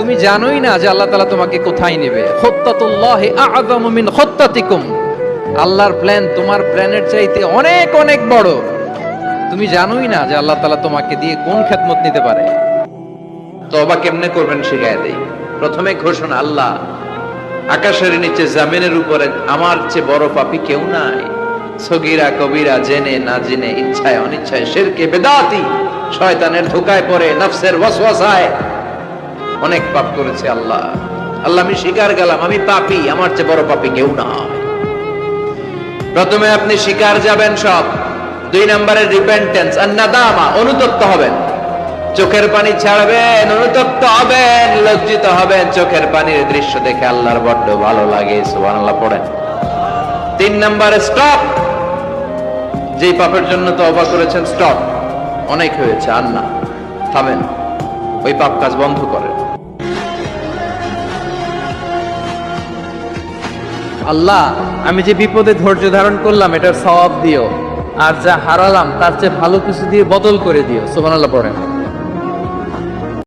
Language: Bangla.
তুমি জানোই না যে আল্লাহ তাআলা তোমাকে কোথায় নেবে। খুত্তাতুল্লাহি আ'যামু মিন খুত্তাতিকুম, আল্লাহর প্ল্যান তোমার প্ল্যানের চাইতে অনেক অনেক বড়। তুমি জানোই না যে আল্লাহ তাআলা তোমাকে দিয়ে কোন খেদমত নিতে পারে। তওবা কেমনে করবেন শিখায় দেই। প্রথমে ঘোষণা, আল্লাহ আকাশের নিচে জমিনের উপরে আমার চেয়ে বড় পাপী কেউ নাই। সগীরা কবিরা, জেনে না জেনে, ইচ্ছায় অনিচ্ছায়, শিরকে বেদাতি, শয়তানের ধোঁকায় পড়ে, নফসের ওয়াসওয়াসায় অনেক পাপ করেছে। আল্লাহ আল্লাহ আমি স্বীকার গেলাম আমি পাপী, আমার চেয়ে বড় পাপী কেউ নাই। প্রথমে আপনি স্বীকার যাবেন সব। 2 নম্বরে রিপেন্টেন্স আর নাদামা, অনুতপ্ত হবেন, চোখের পানি ছাড়বেন, অনুতপ্ত হবেন, লজ্জিত হবেন। চোখের পানির দৃশ্য দেখে আল্লাহর বড্ড ভালো লাগে, সুবহানাল্লাহ পড়েন। 3 নম্বরে স্টপ, যেই পাপের জন্য তওবা করেছেন স্টপ, অনেক হয়েছে, আর না, থামেন, ওই পাপ কাজ বন্ধ করেন। আল্লাহ আমি যে বিপদে ধৈর্য ধারণ করলাম এটার সওয়াব দিও, আর যা হারালাম তার চেয়ে ভালো কিছু দিয়ে বদল করে দিও। সুবহানাল্লাহ পড়েন।